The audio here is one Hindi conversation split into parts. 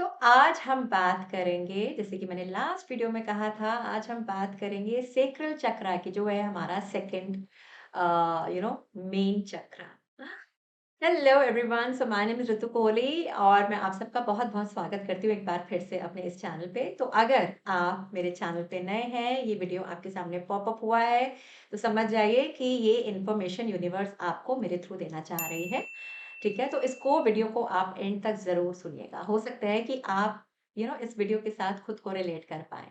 तो आज हम बात करेंगे, जैसे कि मैंने लास्ट वीडियो में कहा था, आज हम बात करेंगे सेक्रल चक्रा की, जो है हमारा second main chakra. Hello everyone, so my name is Ritu Kohli और मैं आप सबका बहुत बहुत स्वागत करती हूँ एक बार फिर से अपने इस चैनल पे। तो अगर आप मेरे चैनल पे नए हैं, ये वीडियो आपके सामने पॉप अप हुआ है, तो समझ जाइए कि ये इन्फॉर्मेशन यूनिवर्स आपको मेरे थ्रू देना चाह रही है। ठीक है, तो इसको वीडियो को आप एंड तक ज़रूर सुनिएगा। हो सकता है कि आप इस वीडियो के साथ खुद को रिलेट कर पाएँ।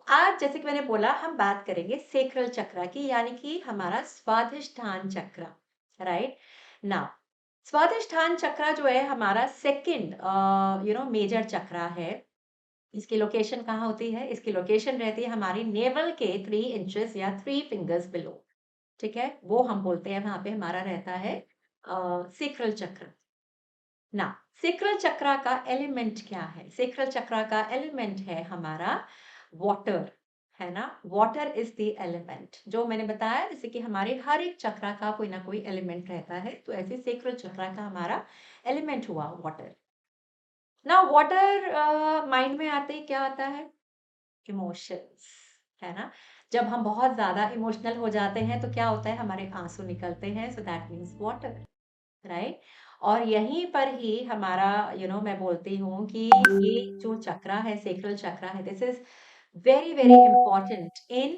आज जैसे कि मैंने बोला, हम बात करेंगे सेक्रल चक्रा की, यानी कि हमारा स्वादिष्ठान चक्र, राइट? नाउ स्वादिष्ठान चक्रा जो है हमारा सेकंड मेजर चक्रा है। इसकी लोकेशन कहाँ होती है? इसकी लोकेशन रहती है हमारी नेवल के 3 इंचेस या 3 फिंगर्स बिलो। ठीक है? वो हम बोलते हैं, वहाँ पे हमारा रहता है सेक्रल चक्र। ना सेक्रल चक्रा का एलिमेंट क्या है? सेक्रल चक्रा का एलिमेंट है हमारा वाटर, है ना? वाटर इज द एलिमेंट, जो मैंने बताया, जैसे कि हमारे हर एक चक्रा का कोई ना कोई एलिमेंट रहता है, तो ऐसे सेक्रल चक्रा का हमारा एलिमेंट हुआ वाटर। ना वाटर माइंड में आते ही क्या आता है? इमोशंस, है ना? जब हम बहुत ज्यादा इमोशनल हो जाते हैं तो क्या होता है? हमारे आंसू निकलते हैं, so that means water, right? और यहीं पर ही हमारा मैं बोलती हूँ कि ये जो चक्रा है, सेक्रल चक्रा है, this is very very important in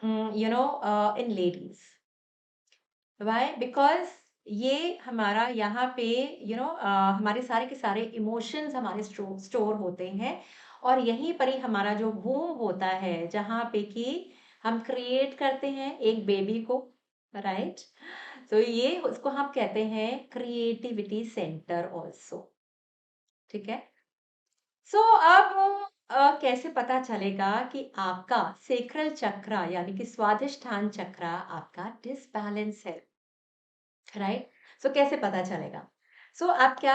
in ladies. Why? Because ये हमारा यहाँ पे हमारे सारे के सारे इमोशंस हमारे स्टोर होते हैं, और यहीं पर ही हमारा जो वूम होता है, जहाँ पे कि हम क्रिएट करते हैं एक बेबी को, राइट? तो ये उसको हम कहते हैं क्रिएटिविटी सेंटर ऑल्सो। ठीक है। अब कैसे पता चलेगा कि आपका सेक्रल चक्रा यानी कि स्वादिष्ठान चक्रा आपका डिसबैलेंस है, राइट? कैसे पता चलेगा? आप क्या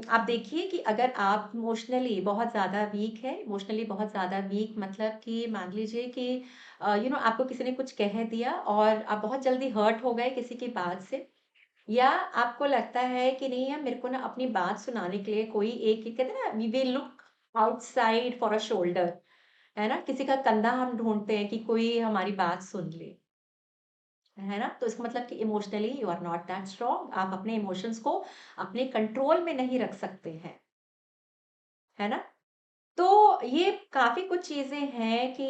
आप देखिए कि अगर आप इमोशनली बहुत ज़्यादा वीक है, इमोशनली बहुत ज़्यादा वीक मतलब कि मान लीजिए कि आपको किसी ने कुछ कह दिया और आप बहुत जल्दी हर्ट हो गए किसी की बात से, या आपको लगता है कि नहीं यार, मेरे को ना अपनी बात सुनाने के लिए कोई एक, कहते हैं ना, we will look outside for a shoulder, है ना? किसी का कंधा हम ढूँढते हैं कि कोई हमारी बात सुन ले, है ना? तो इसका मतलब कि emotionally you are not that strong, आप अपने इमोशंस को अपने कंट्रोल में नहीं रख सकते हैं, है ना? तो ये काफ़ी कुछ चीज़ें हैं कि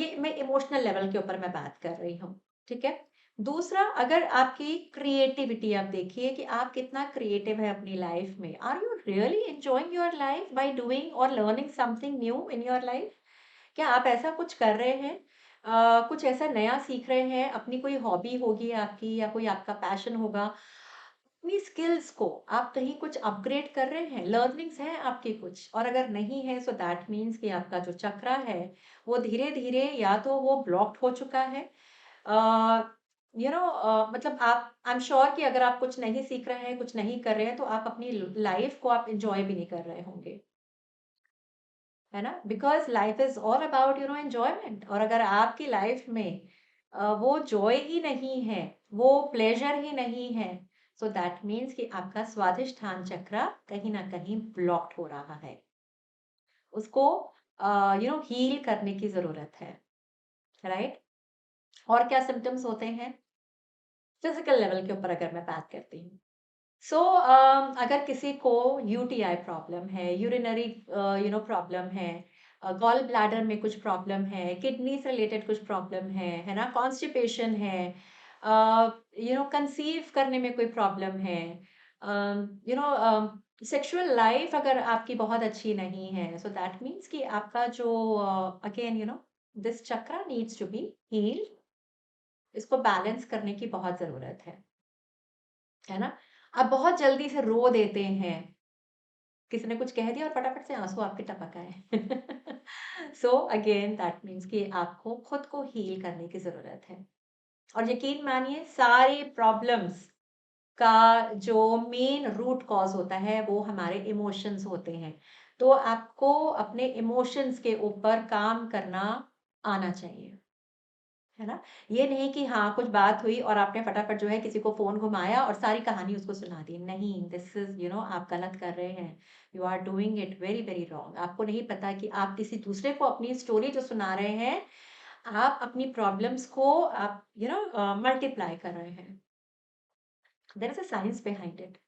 ये मैं इमोशनल लेवल के ऊपर मैं बात कर रही हूँ, ठीक है? दूसरा, अगर आपकी क्रिएटिविटी, आप देखिए कि आप कितना क्रिएटिव है अपनी लाइफ में। Are you really enjoying your life by doing और learning something new in your life? क्या आप ऐसा कुछ कर रहे हैं? कुछ ऐसा नया सीख रहे हैं? अपनी कोई हॉबी होगी आपकी, या कोई आपका पैशन होगा, अपनी स्किल्स को आप कहीं कुछ अपग्रेड कर रहे हैं, लर्निंग्स हैं आपकी कुछ, और अगर नहीं है, सो दैट मीन्स कि आपका जो चक्रा है वो धीरे धीरे या तो वो ब्लॉक्ड हो चुका है। मतलब आप, आई एम श्योर कि अगर आप कुछ नहीं सीख रहे हैं, कुछ नहीं कर रहे हैं, तो आप अपनी लाइफ को आप इंजॉय भी नहीं कर रहे होंगे, है ना? Because life is all about enjoyment, और अगर आपकी लाइफ में वो जॉय ही नहीं है, वो प्लेजर ही नहीं है, सो दैट मीन्स कि आपका स्वादिष्ठान चक्र कहीं ना कहीं ब्लॉक्ड हो रहा है। उसको हील करने की जरूरत है, राइट? और क्या सिम्टम्स होते हैं फिजिकल लेवल के ऊपर अगर मैं बात करती हूँ? अगर किसी को यूटीआई प्रॉब्लम है, यूरिनरी प्रॉब्लम है, गॉल ब्लैडर में कुछ प्रॉब्लम है, किडनी से रिलेटेड कुछ प्रॉब्लम है ना? कॉन्स्टिपेशन है, कंसीव करने में कोई प्रॉब्लम है, सेक्सुअल लाइफ अगर आपकी बहुत अच्छी नहीं है, सो दैट मीन्स कि आपका जो अगेन दिस चक्र नीड्स टू बी हील्ड। इसको बैलेंस करने की बहुत जरूरत है ना? आप बहुत जल्दी से रो देते हैं, किसी ने कुछ कह दिया और फटाफट से आँसू आपके टपक आए। अगेन दैट मीन्स कि आपको खुद को हील करने की ज़रूरत है। और यकीन मानिए, सारे प्रॉब्लम्स का जो मेन रूट कॉज़ होता है, वो हमारे इमोशंस होते हैं। तो आपको अपने इमोशंस के ऊपर काम करना आना चाहिए, है ना? ये नहीं कि हाँ, कुछ बात हुई और आपने फटाफट जो है किसी को फ़ोन घुमाया और सारी कहानी उसको सुना दी। नहीं, दिस इज़ आप गलत कर रहे हैं। You are doing it very, very wrong. आपको नहीं पता कि आप किसी दूसरे को अपनी स्टोरी जो सुना रहे हैं, आप अपनी प्रॉब्लम्स को आप मल्टीप्लाई कर रहे हैं। There is a science behind it,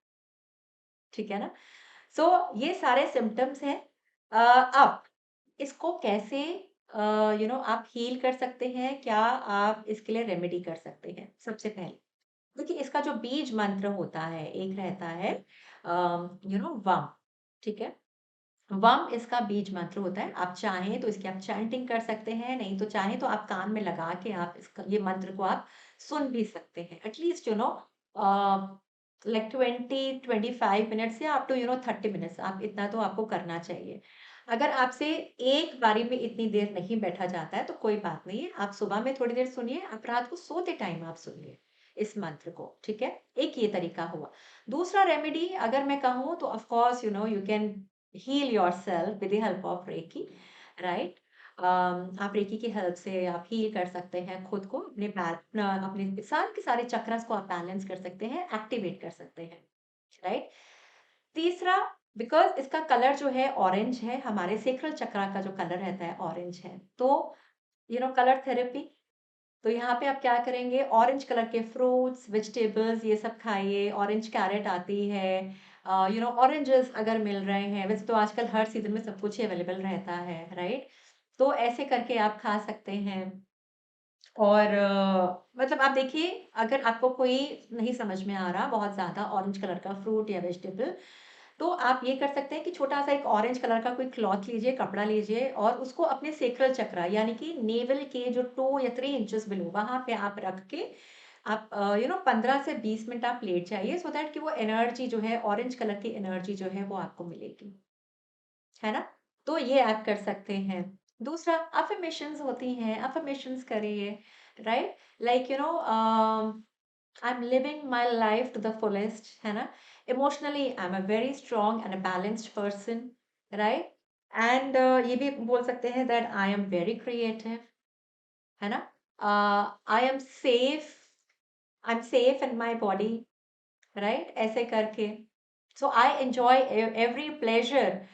ठीक है ना? सो ये सारे सिम्पटम्स हैं। अब इसको कैसे आप हील कर सकते हैं? क्या आप इसके लिए रेमेडी कर सकते हैं? सबसे पहले देखिए, इसका जो बीज मंत्र होता है, एक रहता है वम, ठीक है? वम इसका बीज मंत्र होता है। आप चाहें तो इसकी आप चैंटिंग कर सकते हैं, नहीं तो चाहें तो आप कान में लगा के आप इसका ये मंत्र को आप सुन भी सकते हैं। एटलीस्ट लाइक 20-25 मिनट्स या अप टू 30 मिनट्स, आप इतना तो आपको करना चाहिए। अगर आपसे एक बारी में इतनी देर नहीं बैठा जाता है तो कोई बात नहीं है। आप सुबह में थोड़ी देर सुनिए, आप रात को सोते टाइम आप सुनिए इस मंत्र को, ठीक है? एक ये तरीका हुआ। दूसरा रेमेडी अगर मैं कहूँ तो of course you can heal yourself with the help of reiki, right? आप रेकी की हेल्प से आप हील कर सकते हैं खुद को, अपने सारे के सारे चक्रस को आप बैलेंस कर सकते हैं, एक्टिवेट कर सकते हैं, राइट? तीसरा, बिकॉज़ इसका कलर जो है ऑरेंज है, हमारे सेक्रल चक्रा का जो कलर रहता है ऑरेंज है। तो कलर थेरेपी, तो यहाँ पे आप क्या करेंगे, ऑरेंज कलर के फ्रूट्स, वेजिटेबल्स ये सब खाइए, ऑरेंज कैरेट आती है, ऑरेंजेस अगर मिल रहे हैं, वैसे तो आजकल हर सीज़न में सब कुछ ही अवेलेबल रहता है, राइट? तो ऐसे करके आप खा सकते हैं। और मतलब आप देखिए, अगर आपको कोई नहीं समझ में आ रहा बहुत ज़्यादा ऑरेंज कलर का फ्रूट या वेजिटेबल, तो आप ये कर सकते हैं कि छोटा-सा एक ऑरेंज कलर का कोई क्लॉथ लीजिए, कपड़ा लीजिए और उसको अपने सेक्रल चक्र यानी कि नेवल के जो 2 या 3 इंचेस बिलो वहाँ पे आप रख के आप 15 से 20 मिनट आप लेट जाइए सो दैट कि वो एनर्जी जो है ऑरेंज कलर की एनर्जी जो है वो आपको मिलेगी। है ना? तो ये आप कर सकते हैं। दूसरा अफ़र्मेशंस होती हैं, अफ़र्मेशंस करिए, right? Like I am living my life to the fullest, है ना? Emotionally I am a very strong and a balanced person, right? And ये भी बोल सकते हैं that I am very creative, है ना? I am safe in my body, right? ऐसे करके। So I enjoy every pleasure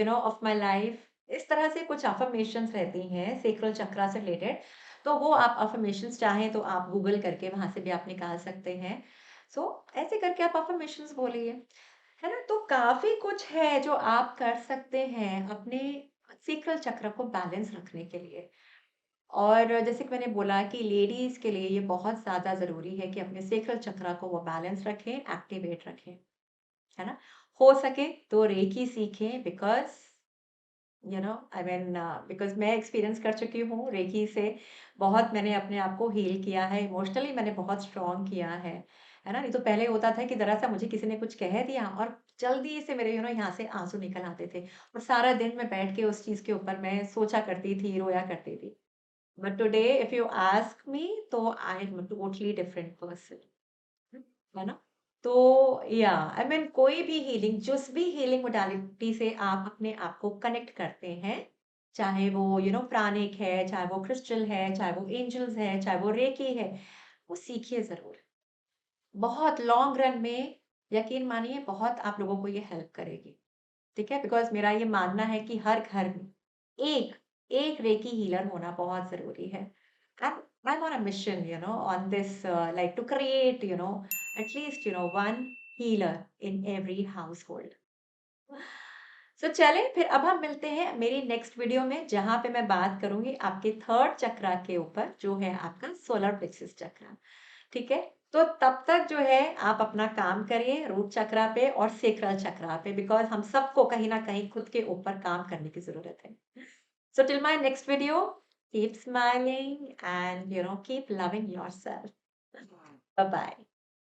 of my life. इस तरह से कुछ अफ़र्मेशंस रहती हैं सैक्रल चक्रा से रिलेटेड। तो वो आप अफ़र्मेशंस चाहें तो आप गूगल करके वहाँ से भी आप निकाल सकते हैं। सो ऐसे करके आप अफ़र्मेशंस बोलिए, है ना? तो काफ़ी कुछ है जो आप कर सकते हैं अपने सैक्रल चक्र को बैलेंस रखने के लिए। और जैसे कि मैंने बोला कि लेडीज़ के लिए ये बहुत ज़्यादा ज़रूरी है कि अपने सैक्रल चक्र को वो बैलेंस रखें, एक्टिवेट रखें। है ना? हो सके तो रेकी सीखें, बिकॉज़ मैं एक्सपीरियंस कर चुकी हूँ रेकी से। बहुत मैंने अपने आप को हील किया है, इमोशनली मैंने बहुत स्ट्रॉन्ग किया है ना? नहीं तो पहले होता था कि ज़रा-सा मुझे किसी ने कुछ कह दिया और जल्दी से मेरे यहाँ से आँसू निकल आते थे और सारा दिन मैं बैठ के उस चीज़ के ऊपर मैं सोचा करती थी, रोया करती थी। But today if you ask me तो I am totally different person. है ना? तो या कोई भी हीलिंग जिस भी हीलिंग मोडालिटी से आप अपने आप को कनेक्ट करते हैं, चाहे वो प्राणिक है, चाहे वो क्रिस्टल है, चाहे वो एंजल्स है, चाहे वो रेकी है, वो सीखिए ज़रूर। बहुत लॉन्ग रन में यकीन मानिए बहुत आप लोगों को ये हेल्प करेगी। ठीक है? बिकॉज़ मेरा ये मानना है कि हर घर में एक, एक रेकी हीलर होना बहुत ज़रूरी है। I'm on a mission, on this, like to create, at least, one healer in every household. सो चलें फिर अब हम मिलते हैं मेरी नेक्स्ट वीडियो में जहाँ पे मैं बात करूँगी आपके थर्ड चक्रा के ऊपर जो है आपका सोलर प्लेक्सस चक्रा। ठीक है? तो तब तक जो है आप अपना काम करिए रूट चक्रा पे और सेक्रल चक्रा पे बिकॉज़ हम सबको कहीं न कहीं खुद के ऊपर काम करने की ज़रूरत है। So till my next video, keep smiling and keep loving yourself. Bye bye.